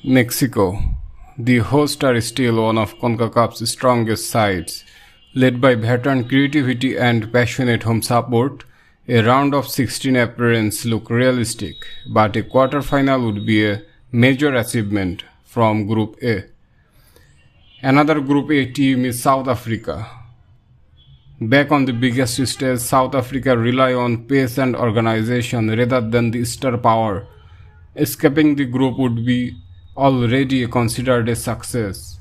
Mexico. The hosts are still one of CONCACAF's strongest sides. Led by veteran creativity and passionate home support, a round of 16 appearances look realistic, but a quarter-final would be a major achievement from Group A. Another Group A team is South Africa. Back on the biggest stage, South Africa rely on pace and organization rather than the star power. Escaping the group would be already considered a success.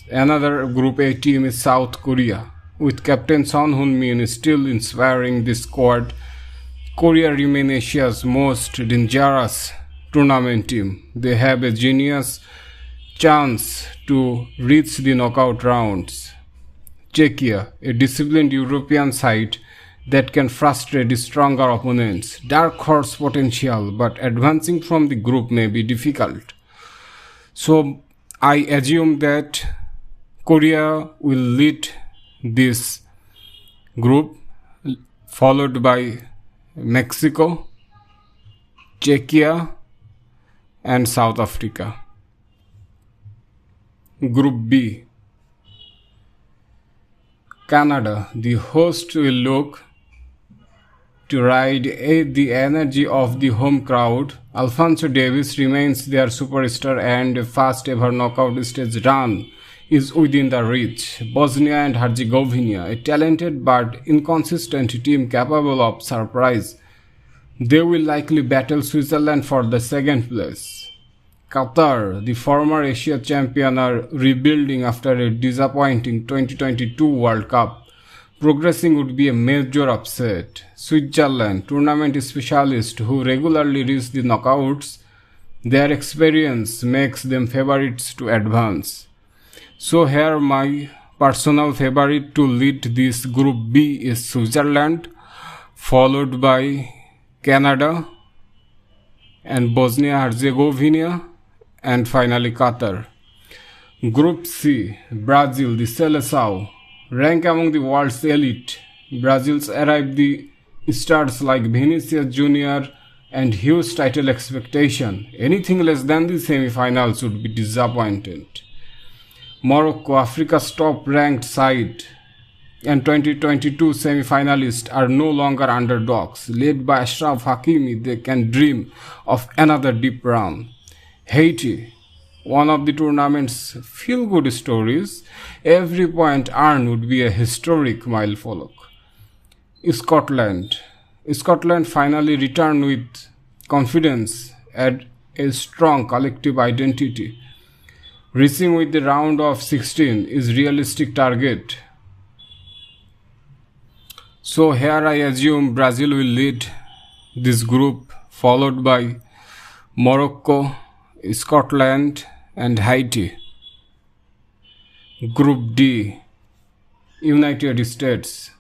Another Group A team is South Korea. With Captain Son Heung-min still inspiring the squad, Korea remain Asia's most dangerous tournament team. They have a genius chance to reach the knockout rounds. Czechia, a disciplined European side that can frustrate stronger opponents. Dark horse potential, but advancing from the group may be difficult. So I assume that Korea will lead this group, followed by Mexico, Czechia, and South Africa. Group B. Canada, the host, will look to ride the energy of the home crowd. Alphonso Davies remains their superstar and a first ever knockout stage run is within the reach. Bosnia and Herzegovina, a talented but inconsistent team capable of surprise. They will likely battle Switzerland for the second place. Qatar, the former Asia champion, are rebuilding after a disappointing 2022 World Cup. Progressing would be a major upset. Switzerland, tournament specialists who regularly reach the knockouts, their experience makes them favorites to advance. So here my personal favorite to lead this Group B is Switzerland, followed by Canada and Bosnia-Herzegovina, and finally Qatar. Group C, Brazil, the Seleção, rank among the world's elite. Brazil's arrived the stars like Vinicius Jr. and huge title expectation. Anything less than the semi-finals would be disappointed. Morocco, Africa's top-ranked side, and 2022 semi-finalists are no longer underdogs. Led by Ashraf Hakimi, they can dream of another deep run. Haiti, one of the tournament's feel-good stories, every point earned would be a historic milestone. Scotland finally returned with confidence and a strong collective identity. Reaching with the round of 16 is realistic target. So here I assume Brazil will lead this group, followed by Morocco, Scotland, and Haiti. Group D, United States.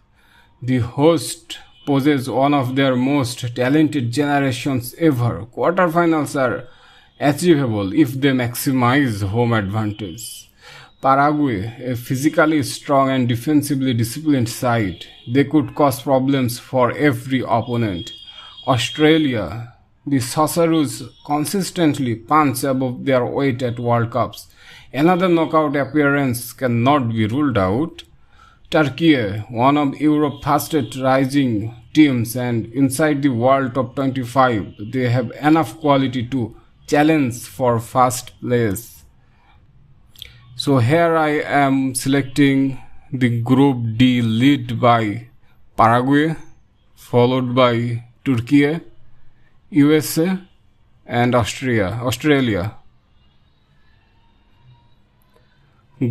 The host poses one of their most talented generations ever. Quarterfinals are achievable if they maximize home advantage. Paraguay, a physically strong and defensively disciplined side, they could cause problems for every opponent. Australia, the Socceroos consistently punch above their weight at World Cups. Another knockout appearance cannot be ruled out. Turkey, one of Europe's fastest rising teams and inside the World Top 25, they have enough quality to challenge for first place. So here I am selecting the Group D led by Paraguay, followed by Turkey, USA, and Australia.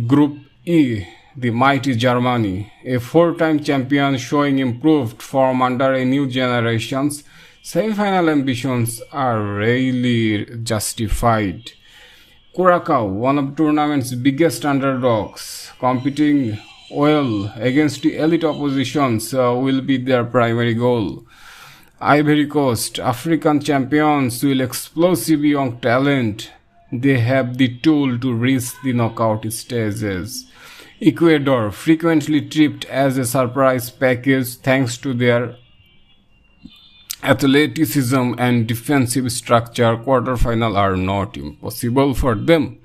Group E, the mighty Germany, a four-time champion showing improved form under a new generation's semi-final ambitions are really justified. Curacao, one of the tournament's biggest underdogs, competing well against the elite oppositions will be their primary goal. Ivory Coast, African champions will explosive young talent. They have the tool to reach the knockout stages. Ecuador, frequently tripped as a surprise package thanks to their athleticism and defensive structure, quarterfinal are not impossible for them.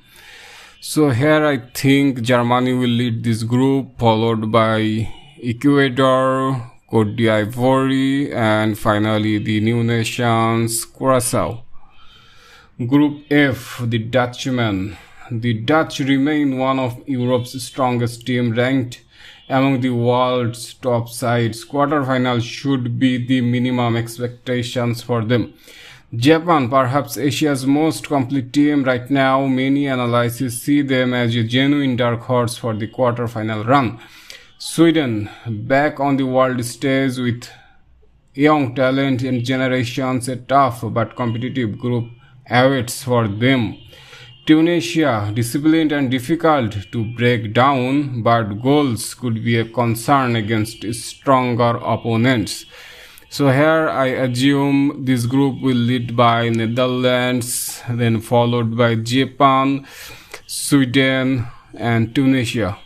So here I think Germany will lead this group, followed by Ecuador, Cote d'Ivoire, and finally the new nations, Curacao. Group F, the Dutchmen. The Dutch remain one of Europe's strongest team, ranked among the world's top sides. Quarterfinals should be the minimum expectations for them. Japan, perhaps Asia's most complete team right now, many analysts see them as a genuine dark horse for the quarterfinal run. Sweden, back on the world stage with young talent and generations, a tough but competitive group awaits for them. Tunisia, disciplined and difficult to break down, but goals could be a concern against stronger opponents. So here I assume this group will lead by Netherlands, then followed by Japan, Sweden, and Tunisia.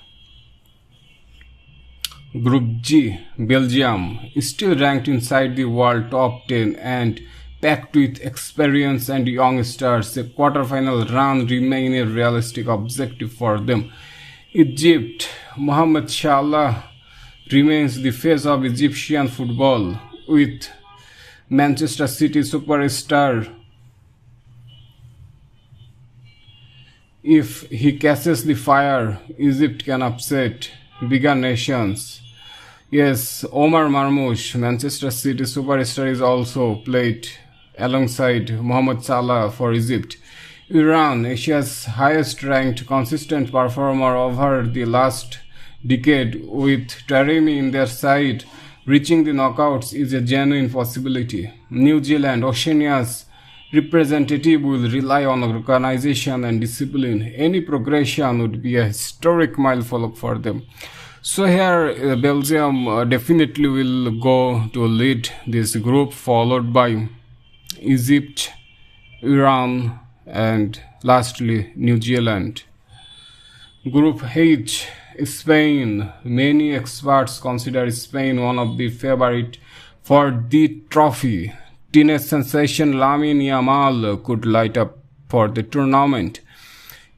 Group G, Belgium, still ranked inside the world top 10 and packed with experience and young stars, a quarterfinal run remain a realistic objective for them. Egypt, Mohamed Salah remains the face of Egyptian football, with Manchester City superstar. If he catches the fire, Egypt can upset bigger nations. Yes, Omar Marmoush, Manchester City superstar, is also played alongside Mohamed Salah for Egypt. Iran, Asia's highest ranked consistent performer over the last decade, with Taremi in their side, reaching the knockouts is a genuine possibility. New Zealand, Oceania's representative, will rely on organization and discipline. Any progression would be a historic milestone for them. So here Belgium definitely will go to lead this group, followed by Egypt, Iran, and lastly New Zealand. Group H, Spain. Many experts consider Spain one of the favorites for the trophy. Teenage sensation Lamine Yamal could light up for the tournament.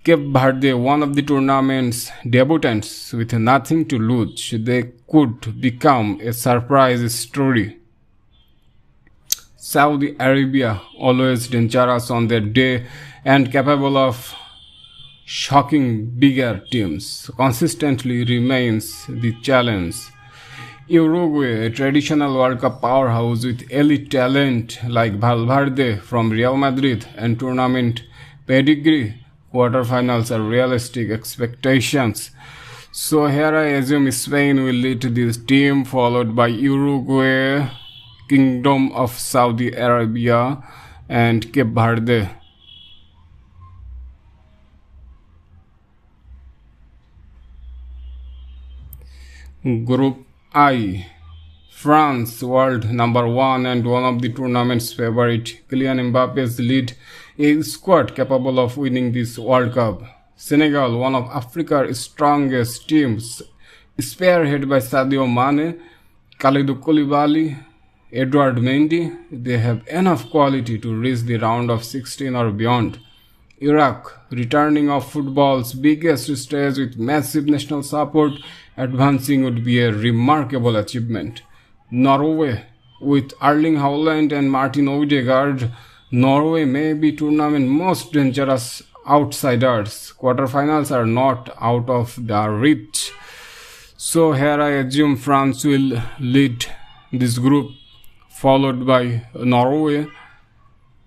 Cape Verde, one of the tournament's debutants with nothing to lose, they could become a surprise story. Saudi Arabia, always dangerous on their day and capable of shocking bigger teams, consistently remains the challenge. Uruguay, a traditional World Cup powerhouse with elite talent like Valverde from Real Madrid and tournament pedigree, quarterfinals are realistic expectations. So here I assume Spain will lead this team, followed by Uruguay, Kingdom of Saudi Arabia, and Cape Verde. Group I, France, world number 1 and one of the tournament's favorite, Kylian Mbappe's lead a squad capable of winning this World Cup. Senegal, one of Africa's strongest teams, spearheaded by Sadio Mane, Kalidou Koulibaly, Edouard Mendy, they have enough quality to reach the round of 16 or beyond. Iraq, returning of football's biggest stage with massive national support, advancing would be a remarkable achievement. Norway, with Erling Haaland and Martin Odegaard, Norway may be tournament's most dangerous outsiders. Quarterfinals are not out of their reach. So here I assume France will lead this group, followed by Norway,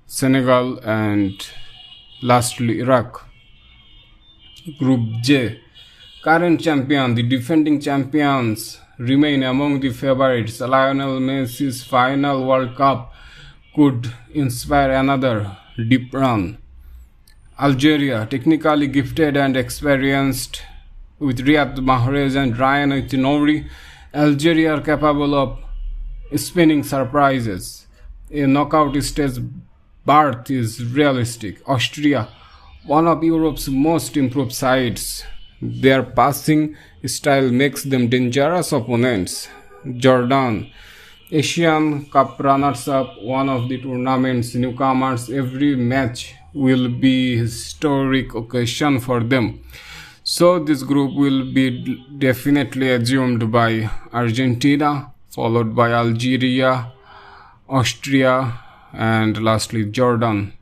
Senegal, and lastly Iraq. Group J, current champion, the defending champions remain among the favorites. Lionel Messi's final World Cup could inspire another deep run. Algeria, technically gifted and experienced with Riyad Mahrez and Ryan Nouri, Algeria are capable of spinning surprises. A knockout stage berth is realistic. Austria, one of Europe's most improved sides, their passing style makes them dangerous opponents. Jordan, Asian Cup runners-up, one of the tournament's newcomers. Every match will be historic occasion for them. So this group will be definitely assumed by Argentina, followed by Algeria, Austria, and lastly Jordan.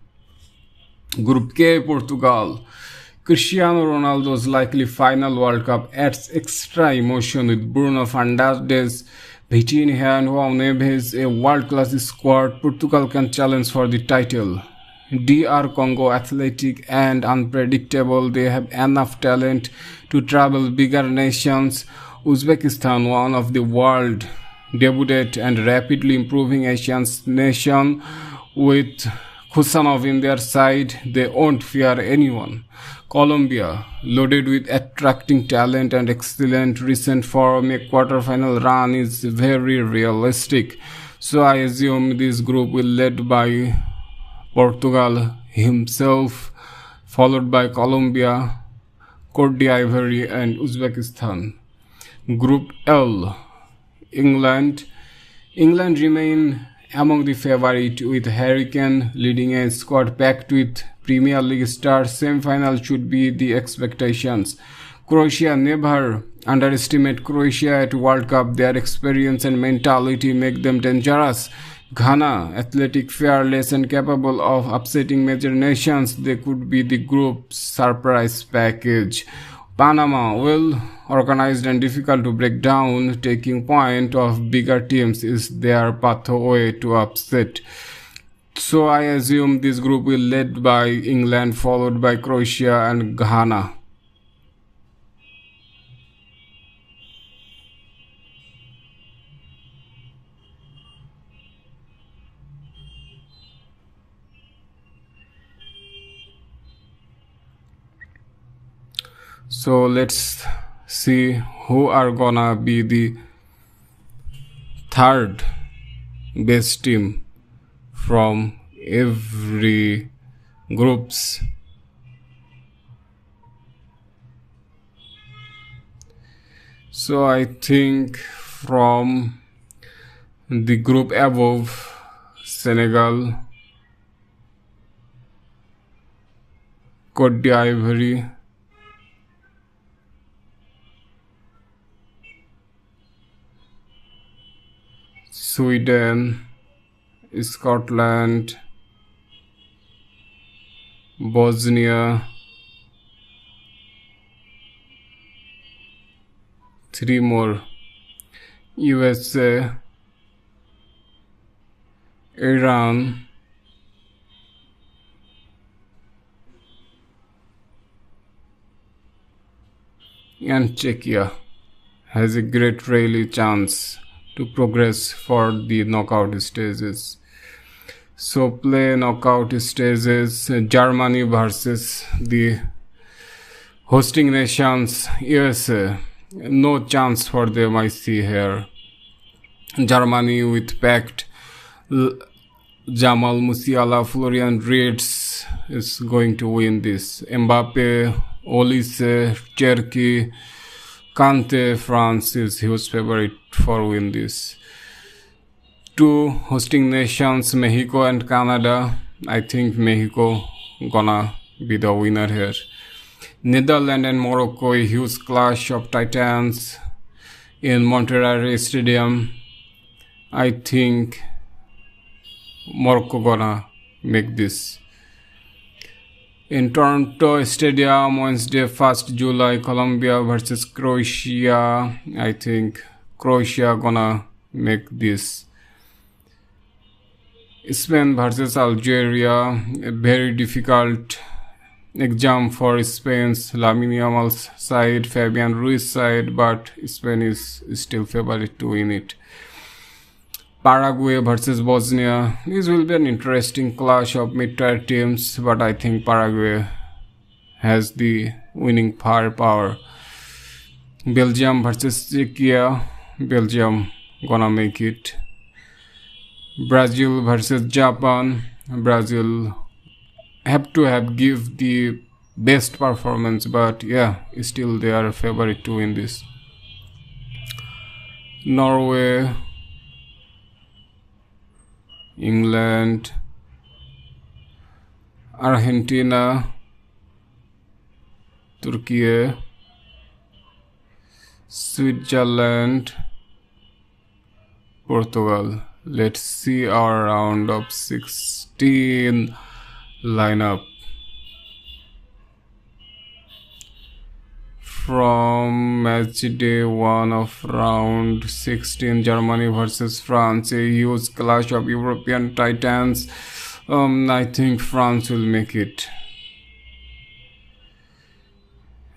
Group K, Portugal. Cristiano Ronaldo's likely final World Cup adds extra emotion with Bruno Fernandes, Vitinha and João Neves, a world-class squad. Portugal can challenge for the title. DR Congo, athletic and unpredictable. They have enough talent to travel bigger nations. Uzbekistan, one of the world debuted and rapidly improving Asian nation, with Kusanov in their side, they won't fear anyone. Colombia, loaded with attracting talent and excellent recent form, a quarter-final run is very realistic. So I assume this group will led by Portugal himself, followed by Colombia, Cote d'Ivoire and Uzbekistan. Group L, England. England remain among the favorite with Harry Kane leading a squad packed with Premier League stars. Semi-final should be the expectations. Croatia, never underestimate Croatia at World Cup. Their experience and mentality make them dangerous. Ghana, athletic, fearless and capable of upsetting major nations. They could be the group's surprise package. Panama, well organized and difficult to break down, taking point of bigger teams is their pathway to upset. So I assume this group will led by England, followed by Croatia and Ghana. So let's see who are gonna be the third best team from every groups. So I think from the group above, Senegal, Cote d'Ivoire, Sweden, Scotland, Bosnia, three more, USA, Iran, and Czechia has a great really chance to progress for the knockout stages. So play knockout stages, Germany versus the hosting nations USA. No chance for them I see here. Germany with packed Jamal Musiala, Florian Wirtz is going to win this. Mbappe, Olise, Cherki, Kante, France is huge favorite for win this. Two hosting nations, Mexico and Canada. I think Mexico gonna be the winner here. Netherlands and Morocco, a huge clash of titans in Monterrey Stadium. I think Morocco gonna make this. In Toronto Stadium, Wednesday, 1st July, Colombia versus Croatia. I think Croatia gonna make this. Spain versus Algeria, a very difficult exam for Spain's Lamine Yamal's side, Fabian Ruiz side, but Spain is still favorite to win it. Paraguay versus Bosnia. This will be an interesting clash of mid-tier teams, but I think Paraguay has the winning firepower. Belgium versus Czechia. Belgium gonna make it. Brazil versus Japan. Brazil have to give the best performance, but yeah, still they are favorite to win this. Norway England, Argentina, Turkey, Switzerland, Portugal. Let's see our round of 16 lineup. From match day 1 of round 16, Germany versus France, a huge clash of European titans. I think France will make it.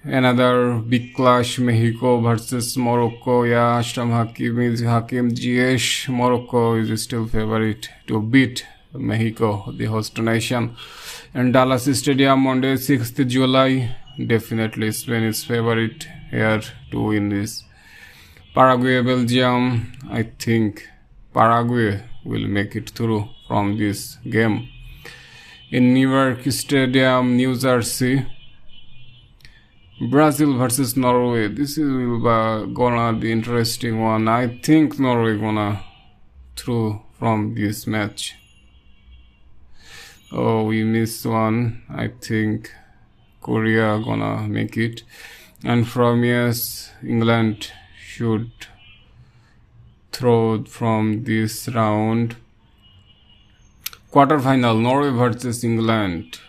Another big clash, Mexico versus Morocco. Yeah, Ashraf Hakim Ziyech. Morocco is still favorite to beat Mexico, the host nation. And Dallas Stadium, Monday 6th July. Definitely Spain is favorite here to win this. Paraguay, Belgium. I think Paraguay will make it through from this game. In Newark Stadium, New Jersey, Brazil versus Norway. This will be gonna be interesting one. I think Norway gonna through from this match. Oh, we missed one. I think Korea gonna make it. And from yes, England should throw from this round. Quarterfinal, Norway versus England.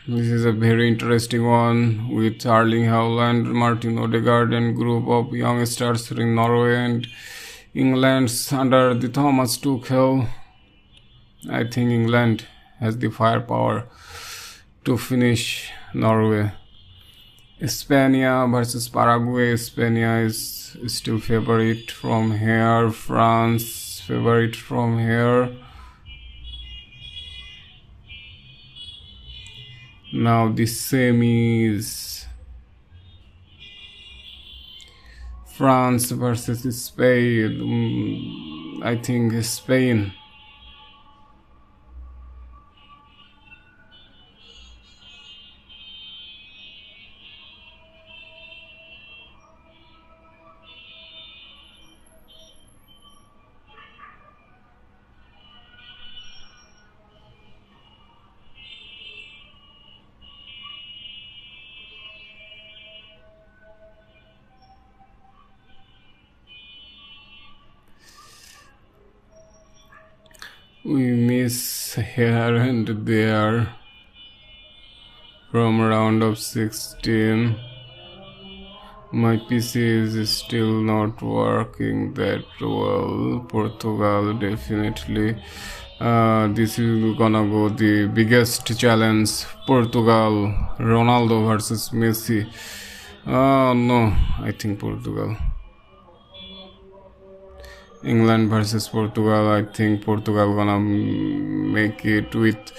This is a very interesting one with Erling Haaland, Martin Odegaard and group of young stars in Norway and England's under the Thomas Tuchel. I think England has the firepower to finish Norway. Spain versus Paraguay. Spain is still favorite from here. France favorite from here. Now the semis. France versus Spain. I think Spain. We miss here and there from round of 16. My PC is still not working that well. Portugal definitely. This is gonna go the biggest challenge. Portugal, Ronaldo versus Messi. No, I think Portugal. England versus Portugal. I think Portugal gonna make it with